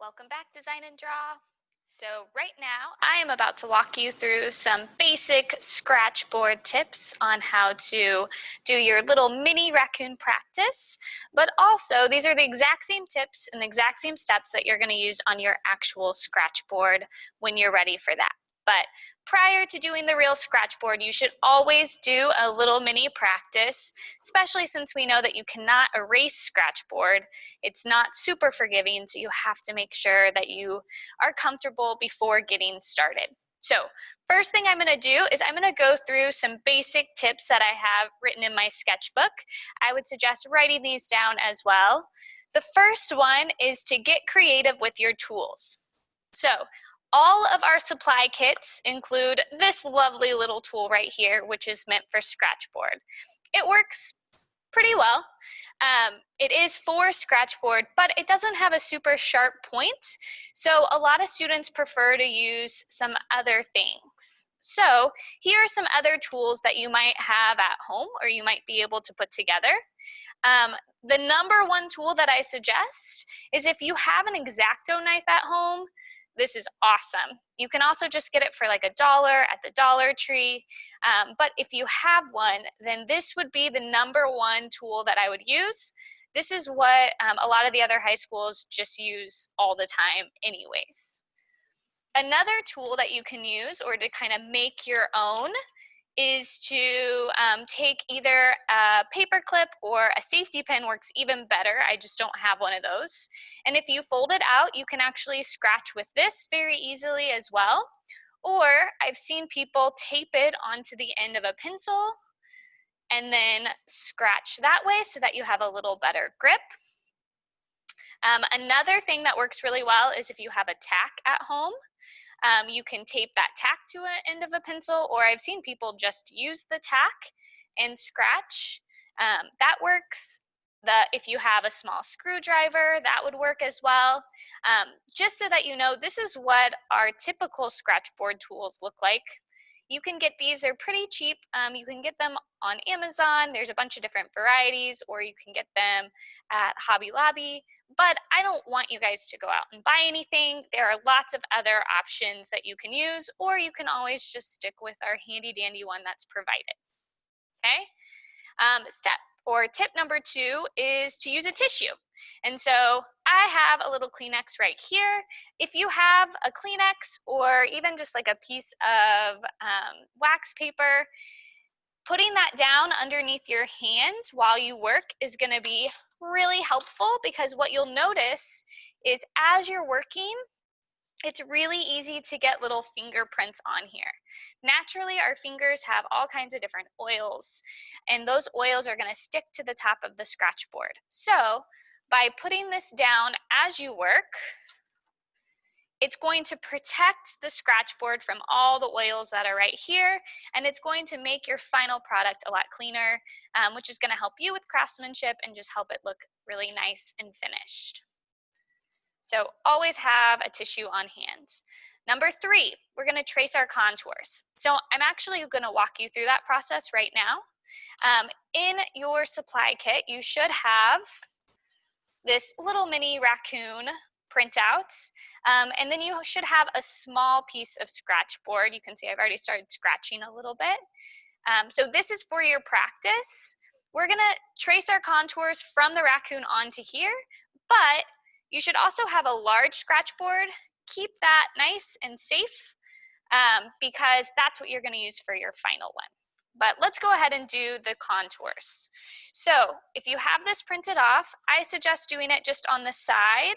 Welcome back, Design and Draw. So right now, I am about to walk you through some basic Scratchboard tips on how to do your little mini raccoon practice, but also these are the exact same tips and the exact same steps that you're going to use on your actual Scratchboard when you're ready for that. But prior to doing the real Scratchboard, you should always do a little mini practice, especially since we know that you cannot erase Scratchboard. It's not super forgiving, so you have to make sure that you are comfortable before getting started. So first thing I'm going to do is I'm going to go through some basic tips that I have written in my sketchbook. I would suggest writing these down as well. The first one is to get creative with your tools. So all of our supply kits include this lovely little tool right here, which is meant for Scratchboard. It works pretty well. It is for Scratchboard, but it doesn't have a super sharp point, so a lot of students prefer to use some other things. So here are some other tools that you might have at home or you might be able to put together. The number one tool that I suggest is if you have an X-Acto knife at home, this is awesome. You can also just get it for like $1 at the Dollar Tree. But if you have one, then this would be the number one tool that I would use. This is what a lot of the other high schools just use all the time anyways. Another tool that you can use or to kind of make your own is to take either a paper clip or a safety pin. Works even better. I just don't have one of those. And if you fold it out, you can actually scratch with this very easily as well. Or I've seen people tape it onto the end of a pencil and then scratch that way so that you have a little better grip. Another thing that works really well is if you have a tack at home. You can tape that tack to an end of a pencil, or I've seen people just use the tack and scratch. That works. If you have a small screwdriver, that would work as well. Just so that you know, this is what our typical Scratchboard tools look like. You can get these, they're pretty cheap. You can get them on Amazon. There's a bunch of different varieties, or you can get them at Hobby Lobby. But I don't want you guys to go out and buy anything. There are lots of other options that you can use, or you can always just stick with our handy dandy one that's provided. Okay? Tip number 2 is to use a tissue. And so I have a little Kleenex right here. If you have a Kleenex or even just like a piece of wax paper, putting that down underneath your hand while you work is going to be really helpful, because what you'll notice is as you're working, it's really easy to get little fingerprints on here. Naturally, our fingers have all kinds of different oils, and those oils are going to stick to the top of the Scratchboard. So by putting this down as you work, it's going to protect the Scratchboard from all the oils that are right here, and it's going to make your final product a lot cleaner, which is going to help you with craftsmanship and just help it look really nice and finished. So always have a tissue on hand. Number 3, we're going to trace our contours. So I'm actually going to walk you through that process right now. In your supply kit, you should have this little mini raccoon printout, and then you should have a small piece of Scratchboard. You can see I've already started scratching a little bit. So this is for your practice. We're going to trace our contours from the raccoon onto here, but you should also have a large Scratchboard. Keep that nice and safe, because that's what you're going to use for your final one. But let's go ahead and do the contours. So if you have this printed off, I suggest doing it just on the side,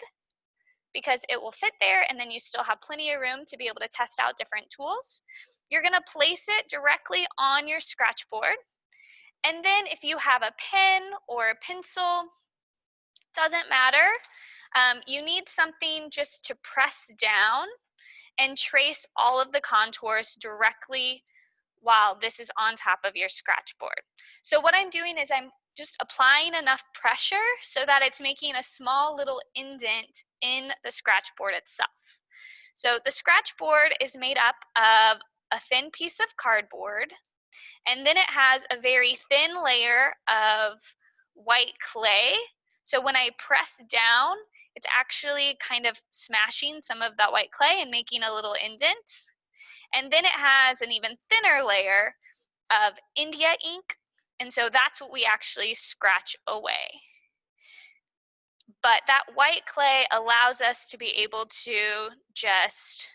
because it will fit there and then you still have plenty of room to be able to test out different tools. You're going to place it directly on your Scratchboard. And then if you have a pen or a pencil, doesn't matter. You need something just to press down and trace all of the contours directly while this is on top of your Scratchboard. So what I'm doing is I'm just applying enough pressure so that it's making a small little indent in the Scratchboard itself. So the Scratchboard is made up of a thin piece of cardboard, and then it has a very thin layer of white clay. So when I press down, it's actually kind of smashing some of that white clay and making a little indent. And then it has an even thinner layer of India ink, and so that's what we actually scratch away. But that white clay allows us to be able to just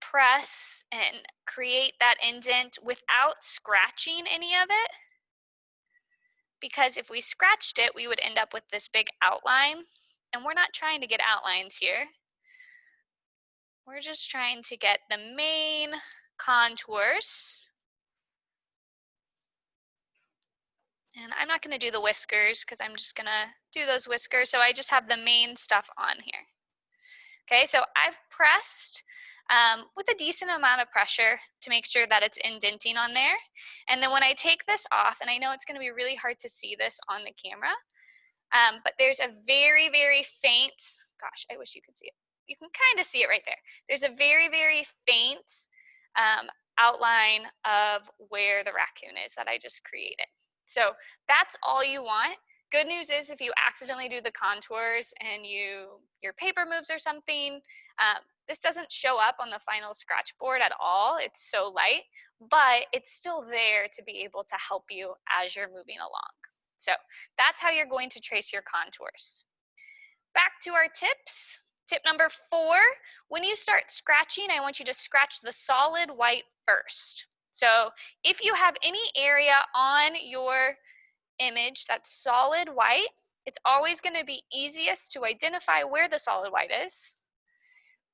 press and create that indent without scratching any of it. Because if we scratched it, we would end up with this big outline, and we're not trying to get outlines here. We're just trying to get the main contours. And I'm not going to do the whiskers because I'm just going to do those whiskers. So I just have the main stuff on here. Okay, so I've pressed with a decent amount of pressure to make sure that it's indenting on there. And then when I take this off, and I know it's going to be really hard to see this on the camera, but there's a very, very faint, gosh, I wish you could see it. You can kind of see it right there. There's a very, very faint outline of where the raccoon is that I just created. So that's all you want. Good news is if you accidentally do the contours and your paper moves or something, this doesn't show up on the final Scratchboard at all. It's so light, but it's still there to be able to help you as you're moving along. So that's how you're going to trace your contours. Back to our tips. Tip number 4, when you start scratching, I want you to scratch the solid white first. So if you have any area on your image that's solid white, it's always going to be easiest to identify where the solid white is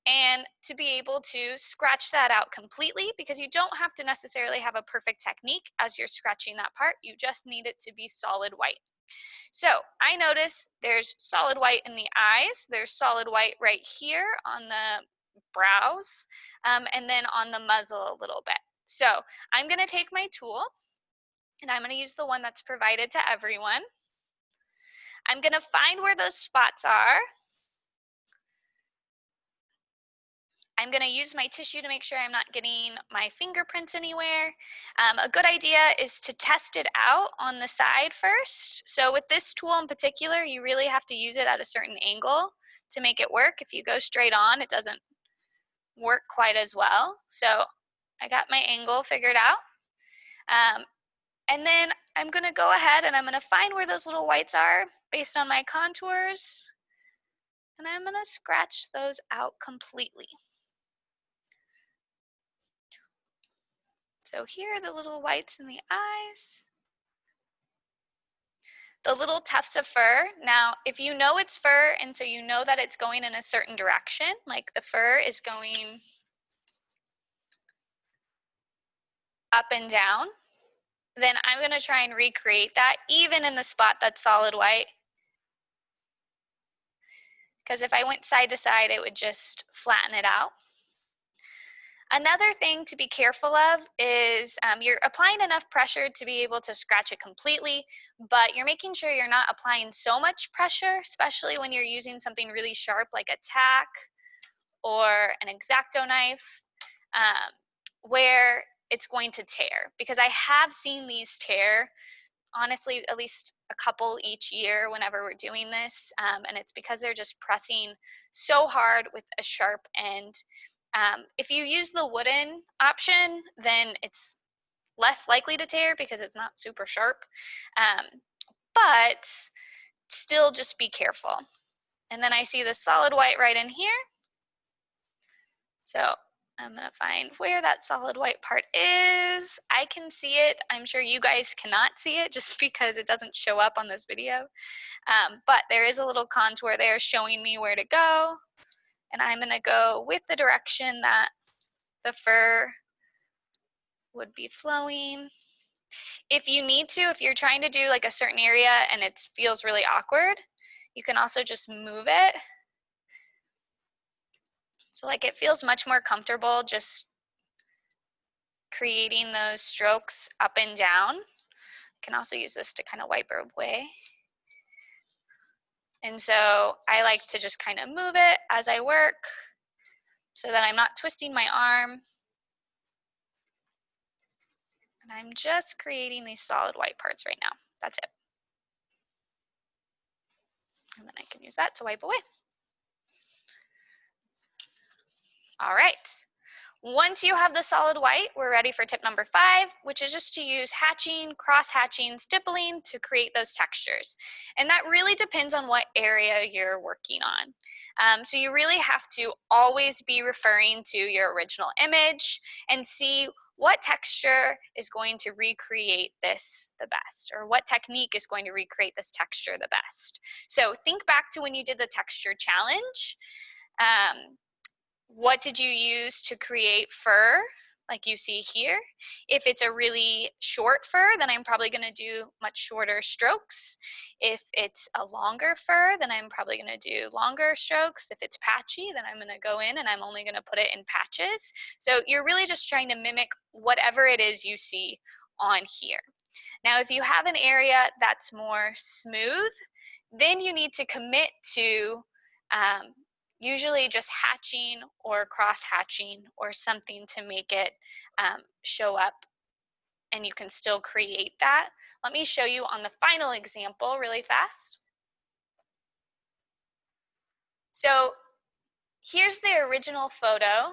and to be able to scratch that out completely, because you don't have to necessarily have a perfect technique as you're scratching that part. You just need it to be solid white. So I notice there's solid white in the eyes, there's solid white right here on the brows, and then on the muzzle a little bit. So I'm going to take my tool, and I'm going to use the one that's provided to everyone. I'm going to find where those spots are. I'm going to use my tissue to make sure I'm not getting my fingerprints anywhere. A good idea is to test it out on the side first. So with this tool in particular, you really have to use it at a certain angle to make it work. If you go straight on, it doesn't work quite as well. So I got my angle figured out. And then I'm going to go ahead and I'm going to find where those little whites are based on my contours. And I'm going to scratch those out completely. So here are the little whites in the eyes. The little tufts of fur. Now, if you know it's fur and so you know that it's going in a certain direction, like the fur is going up and down, then I'm going to try and recreate that even in the spot that's solid white. Because if I went side to side, it would just flatten it out. Another thing to be careful of is you're applying enough pressure to be able to scratch it completely, but you're making sure you're not applying so much pressure, especially when you're using something really sharp like a tack or an X-Acto knife, where it's going to tear. Because I have seen these tear, honestly, at least a couple each year whenever we're doing this, and it's because they're just pressing so hard with a sharp end. If you use the wooden option, then it's less likely to tear because it's not super sharp, but still just be careful. And then I see the solid white right in here. So I'm going to find where that solid white part is. I can see it. I'm sure you guys cannot see it just because it doesn't show up on this video. But there is a little contour there showing me where to go. And I'm going to go with the direction that the fur would be flowing. If you need to, if you're trying to do like a certain area and it feels really awkward, you can also just move it. So like it feels much more comfortable just creating those strokes up and down. I can also use this to kind of wipe it away. And so I like to just kind of move it as I work so that I'm not twisting my arm. And I'm just creating these solid white parts right now. That's it. And then I can use that to wipe away. All right. Once you have the solid white, we're ready for tip number 5, which is just to use hatching, cross-hatching, stippling to create those textures. And that really depends on what area you're working on. So you really have to always be referring to your original image and see what texture is going to recreate this the best, or what technique is going to recreate this texture the best. So think back to when you did the texture challenge. What did you use to create fur, like you see here? If it's a really short fur, then I'm probably going to do much shorter strokes. If it's a longer fur, then I'm probably going to do longer strokes. If it's patchy, then I'm going to go in and I'm only going to put it in patches. So you're really just trying to mimic whatever it is you see on here. Now, if you have an area that's more smooth, then you need to commit to usually just hatching or cross-hatching or something to make it show up, and you can still create that. Let me show you on the final example really fast. So here's the original photo,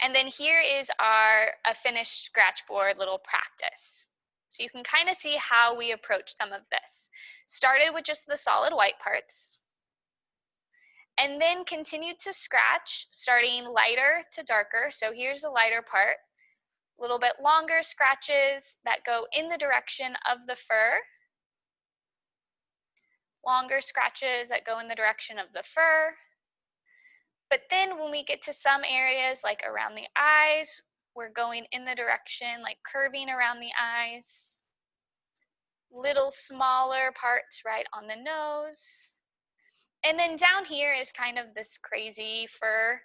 and then here is a finished Scratchboard little practice. So you can kind of see how we approach some of this. Started with just the solid white parts, and then continued to scratch, starting lighter to darker. So here's the lighter part, a little bit longer scratches that go in the direction of the fur, longer scratches that go in the direction of the fur. But then when we get to some areas like around the eyes, we're going in the direction, like curving around the eyes, little smaller parts right on the nose. And then down here is kind of this crazy fur.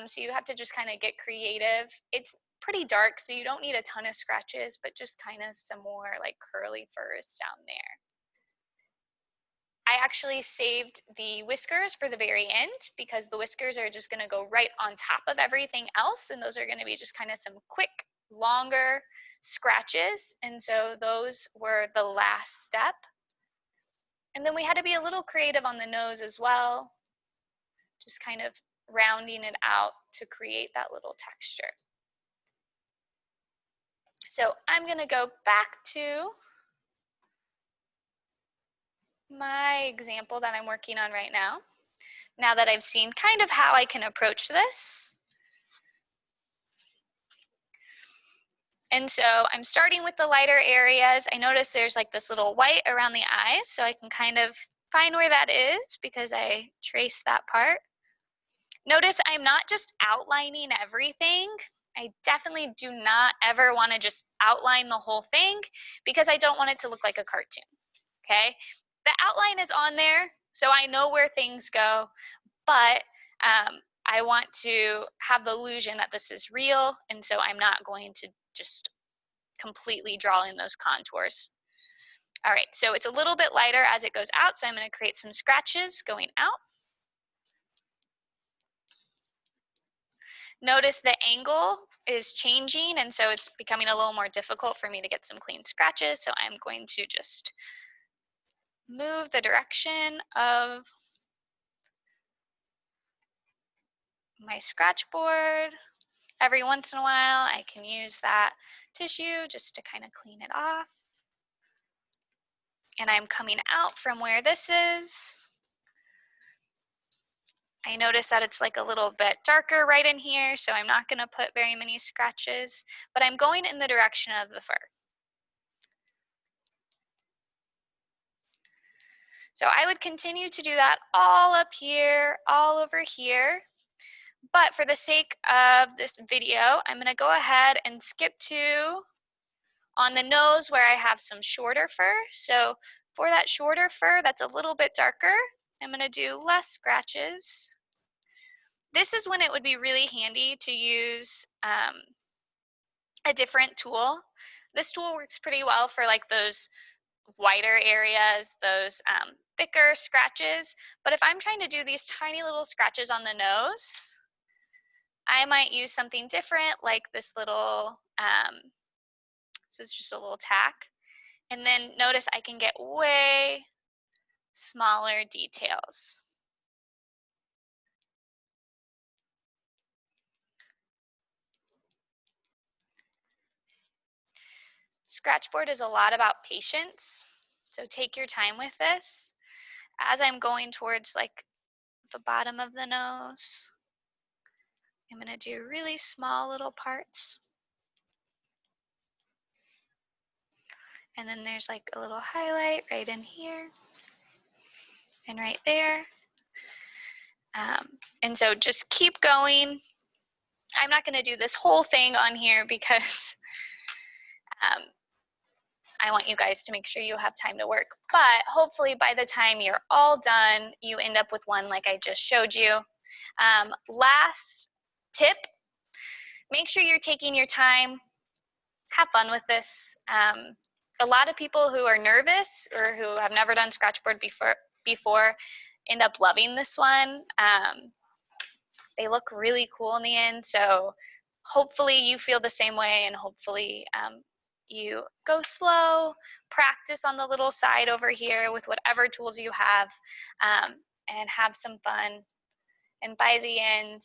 So you have to just kind of get creative. It's pretty dark, so you don't need a ton of scratches, but just kind of some more like curly furs down there. I actually saved the whiskers for the very end because the whiskers are just going to go right on top of everything else, and those are going to be just kind of some quick, longer scratches. And so those were the last step. And then we had to be a little creative on the nose as well, just kind of rounding it out to create that little texture. So I'm going to go back to my example that I'm working on right now that I've seen kind of how I can approach this. And so I'm starting with the lighter areas. I notice there's like this little white around the eyes, so I can kind of find where that is because I traced that part. Notice I'm not just outlining everything. I definitely do not ever want to just outline the whole thing because I don't want it to look like a cartoon, okay? The outline is on there, so I know where things go, but I want to have the illusion that this is real, and so I'm not going to just completely draw in those contours. All right, so it's a little bit lighter as it goes out, so I'm going to create some scratches going out. Notice the angle is changing, and so it's becoming a little more difficult for me to get some clean scratches, so I'm going to just move the direction of my Scratchboard. Every once in a while, I can use that tissue just to kind of clean it off. And I'm coming out from where this is. I notice that it's like a little bit darker right in here, so I'm not going to put very many scratches, but I'm going in the direction of the fur. So I would continue to do that all up here, all over here. But for the sake of this video, I'm going to go ahead and skip to on the nose where I have some shorter fur. So for that shorter fur that's a little bit darker, I'm going to do less scratches. This is when it would be really handy to use a different tool. This tool works pretty well for like those wider areas, those thicker scratches. But if I'm trying to do these tiny little scratches on the nose, I might use something different like this little, this is just a little tack. And then notice I can get way smaller details. Scratchboard is a lot about patience, so take your time with this. As I'm going towards like the bottom of the nose, I'm going to do really small little parts. And then there's like a little highlight right in here and right there. And so just keep going. I'm not going to do this whole thing on here because I want you guys to make sure you have time to work. But hopefully by the time you're all done, you end up with one like I just showed you. Last tip, make sure you're taking your time. Have fun with this. A lot of people who are nervous or who have never done Scratchboard before end up loving this one. They look really cool in the end, so hopefully you feel the same way, and hopefully you go slow, practice on the little side over here with whatever tools you have, and have some fun. And by the end,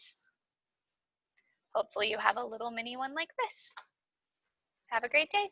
hopefully you have a little mini one like this. Have a great day.